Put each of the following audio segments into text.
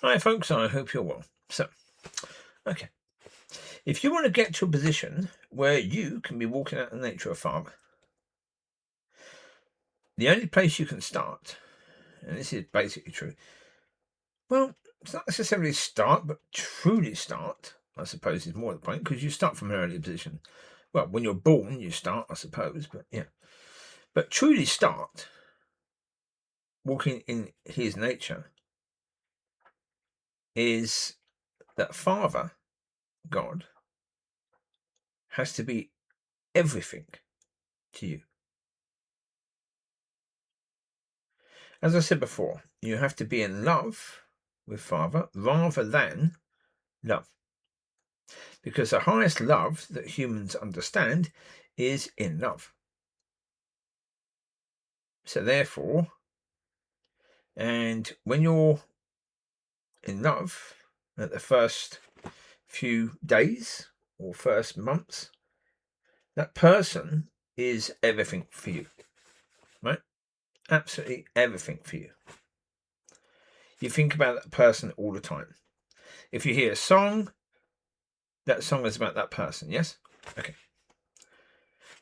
Hi folks, I hope you're well. So, okay. If you want to get to a position where you can be walking out in nature of farm, the only place you can start, and this is basically true, well, it's not necessarily start, but truly start, I suppose is more the point, because you start from an earlier position. Well, when you're born, you start, I suppose, but yeah. But truly start walking in his nature is that Father, God, has to be everything to you. As I said before, you have to be in love with Father rather than love. Because the highest love that humans understand is in love. So therefore, and when you're in love at the first few days or first months, that person is everything for you, right? Absolutely everything for you. You think about that person all the time. If you hear a song, that song is about that person, yes? Okay.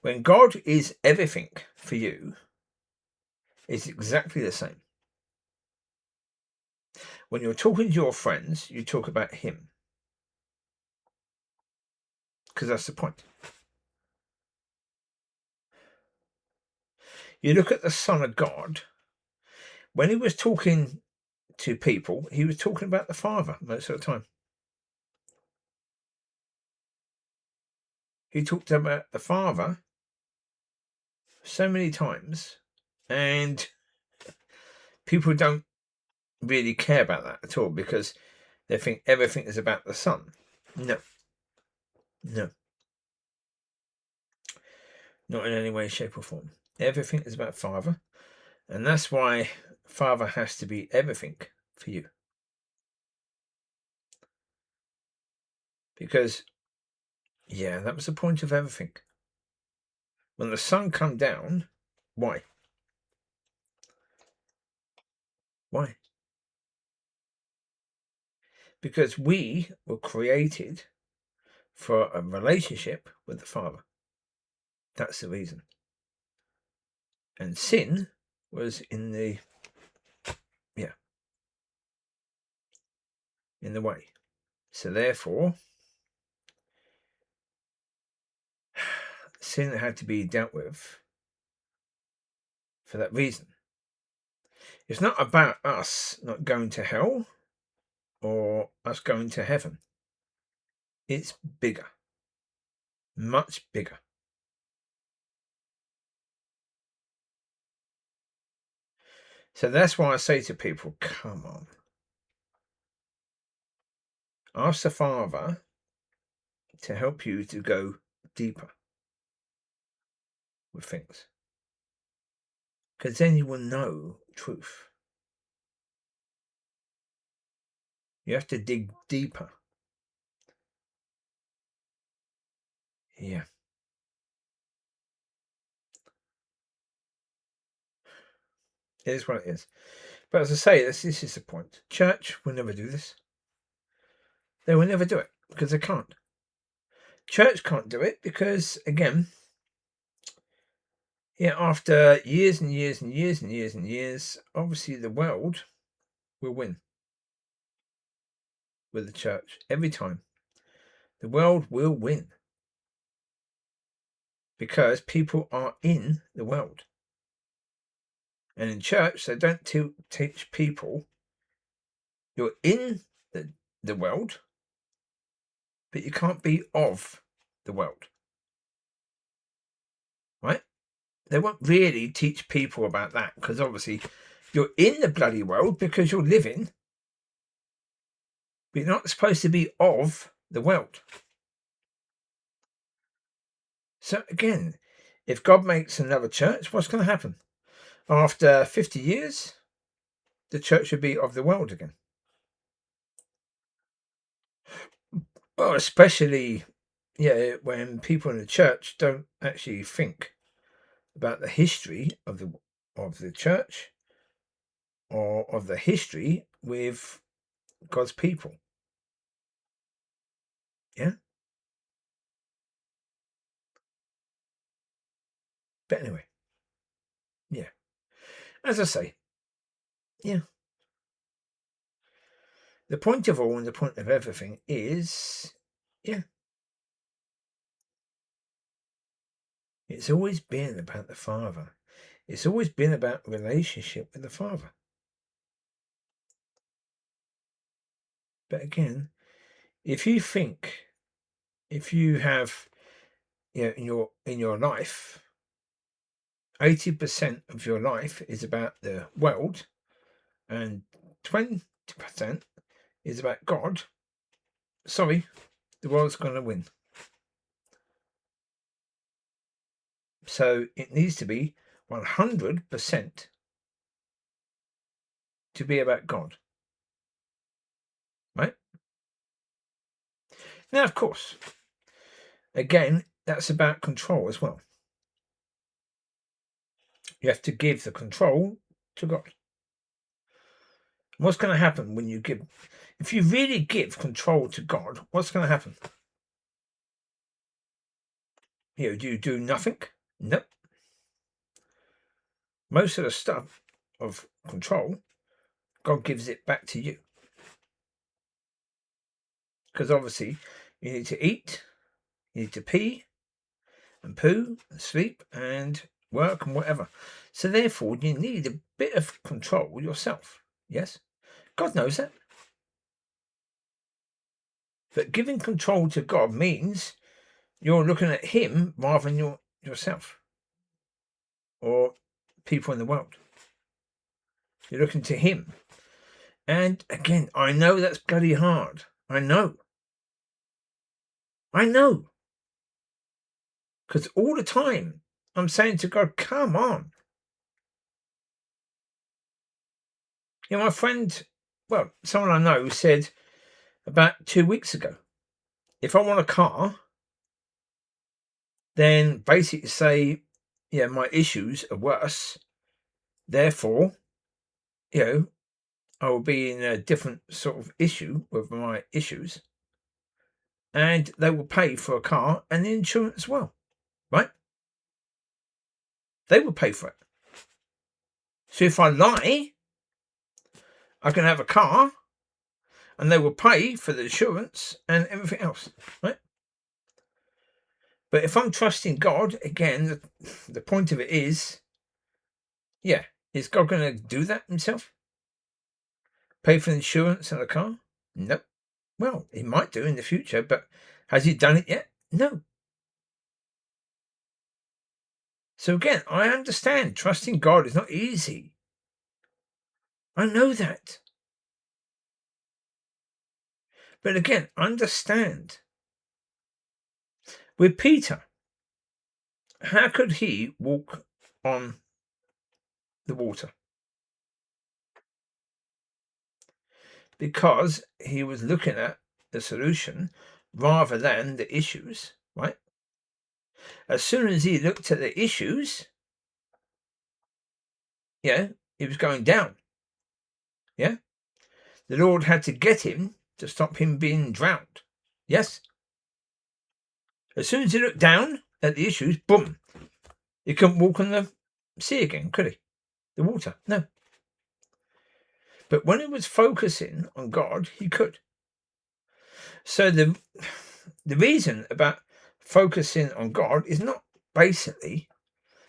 When God is everything for you, it's exactly the same. When you're talking to your friends, you talk about Him. Because that's the point. You look at the Son of God, when He was talking to people, He was talking about the Father most of the time. He talked about the Father so many times, and people don't really care about that at all because they think everything is about the Son. No. No. Not in any way, shape, or form. Everything is about Father, and that's why Father has to be everything for you. Because, yeah, that was the point of everything. When the sun come down, why? Why? Because we were created for a relationship with the Father. That's the reason. And sin was in the way. So therefore, sin had to be dealt with for that reason. It's not about us not going to hell or us going to heaven. It's bigger, much bigger. So that's why I say to people, come on. Ask the Father to help you to go deeper with things. Because then you will know truth. You have to dig deeper. Yeah. It is what it is. But as I say, this is the point. Church will never do this. They will never do it because they can't. Church can't do it because, again, after years and years and years and years and years, obviously the world will win with the church every time. The world will win because people are in the world. And in church, they don't teach people you're in the world, but you can't be of the world. Right? They won't really teach people about that because obviously you're in the bloody world because you're living, but you're not supposed to be of the world. So again, if God makes another church, what's going to happen? After 50 years, the church should be of the world again. Well, especially, when people in the church don't actually think about the history of the church or of the history with God's people. Yeah. But anyway, yeah. As I say, yeah. The point of all and the point of everything is, yeah, it's always been about the Father. It's always been about relationship with the Father. But again, if you have, in your life, 80% of your life is about the world and 20% is about God, sorry, the world's going to win. So it needs to be 100% to be about God. Right? Now, of course, again, that's about control as well. You have to give the control to God. What's going to happen when you give? If you really give control to God, what's going to happen? Do you do nothing? Nope. Most of the stuff of control, God gives it back to you. Because obviously, you need to eat, you need to pee, and poo, and sleep, and work, and whatever. So therefore, you need a bit of control yourself. Yes? God knows that. But giving control to God means you're looking at Him rather than yourself or people in the world. You're looking to Him. And again, I know that's bloody hard. I know. Because all the time I'm saying to God, come on. My friend, someone I know said about 2 weeks ago, if I want a car, then basically say, my issues are worse. Therefore, I will be in a different sort of issue with my issues. And they will pay for a car and the insurance as well. Right? They will pay for it. So if I lie, I can have a car and they will pay for the insurance and everything else. Right? But if I'm trusting God, again, the point of it is, is God going to do that himself? Pay for the insurance and the car? No. Well, he might do in the future, but has he done it yet? No. So again, I understand trusting God is not easy. I know that. But again, understand. With Peter, how could he walk on the water? Because he was looking at the solution rather than the issues, right? As soon as he looked at the issues, he was going down. Yeah? The Lord had to get him to stop him being drowned. Yes? As soon as he looked down at the issues, boom, he couldn't walk on the sea again, could he? The water, no. But when he was focusing on God, he could. So the reason about focusing on God is not basically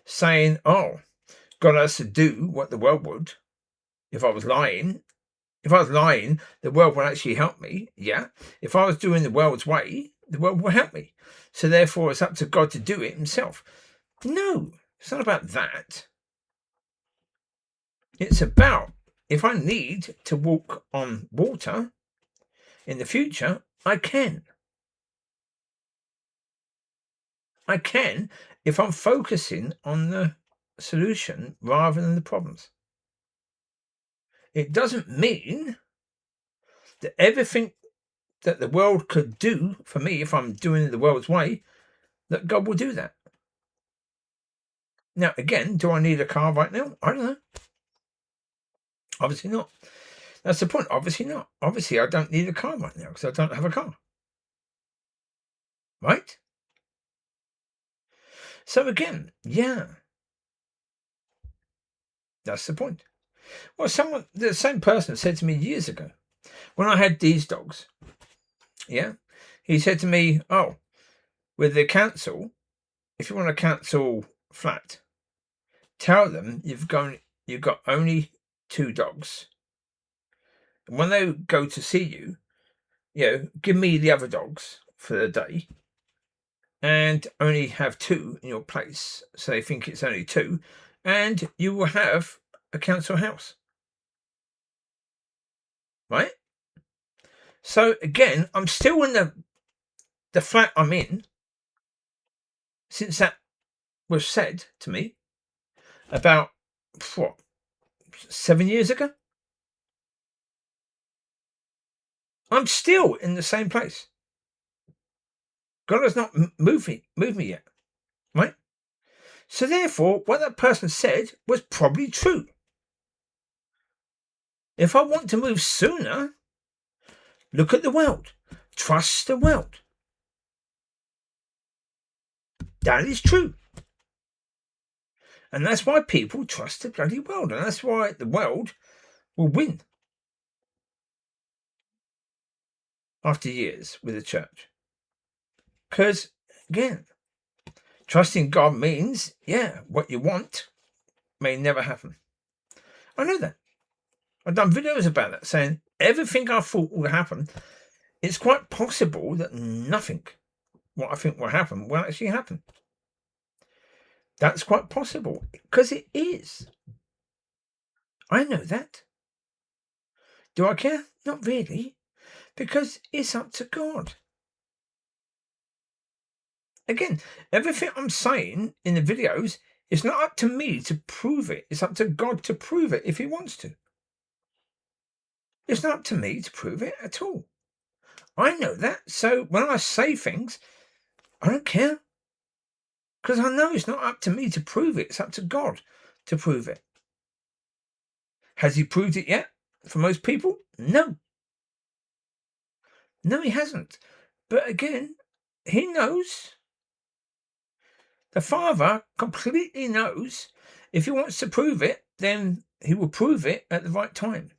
saying, oh, God has to do what the world would. If I was lying, the world would actually help me. Yeah. If I was doing the world's way, the world will help me. So therefore, it's up to God to do it himself. No, it's not about that. It's about if I need to walk on water in the future, I can. I can if I'm focusing on the solution rather than the problems. It doesn't mean that everything that the world could do for me, if I'm doing it the world's way, that God will do that. Now, again, do I need a car right now? I don't know. Obviously not. That's the point. Obviously not. Obviously, I don't need a car right now because I don't have a car. Right? So again, yeah, that's the point. Well, the same person said to me years ago, when I had these dogs, yeah, he said to me, oh, with the council, if you want to cancel flat, tell them you've got only 2 dogs. And when they go to see you, give me the other dogs for the day and only have 2 in your place. So they think it's only 2, and you will have a council house. Right? So again, I'm still in the flat I'm in since that was said to me about, what, 7 years ago. I'm still in the same place. God has not moved me yet, right? So therefore, what that person said was probably true. If I want to move sooner, look at the world. Trust the world. That is true. And that's why people trust the bloody world. And that's why the world will win after years with the church. Because, again, trusting God means, what you want may never happen. I know that. I've done videos about that, saying everything I thought would happen, it's quite possible that nothing what I think will happen will actually happen. That's quite possible, because it is. I know that. Do I care? Not really, because it's up to God. Again, everything I'm saying in the videos, it's not up to me to prove it. It's up to God to prove it if he wants to. It's not up to me to prove it at all. I know that. So when I say things, I don't care. Because I know it's not up to me to prove it. It's up to God to prove it. Has he proved it yet for most people? No. No, he hasn't. But again, he knows. The Father completely knows if he wants to prove it, then he will prove it at the right time.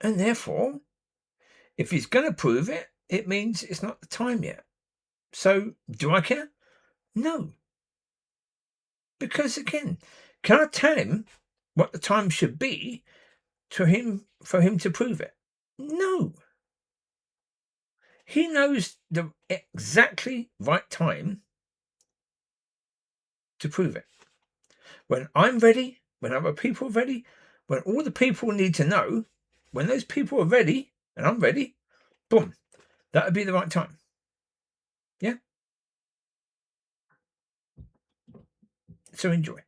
And therefore, if he's going to prove it, it means it's not the time yet. So, do I care? No. Because again, can I tell him what the time should be for him to prove it? No. He knows the exactly right time to prove it. When I'm ready, when other people are ready, when all the people need to know, when those people are ready and I'm ready, boom, that would be the right time. Yeah. So enjoy.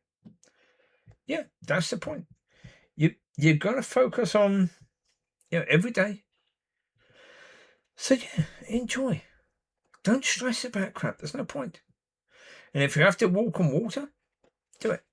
Yeah, that's the point. You've got to focus on every day. So yeah, enjoy. Don't stress about crap. There's no point. And if you have to walk on water, do it.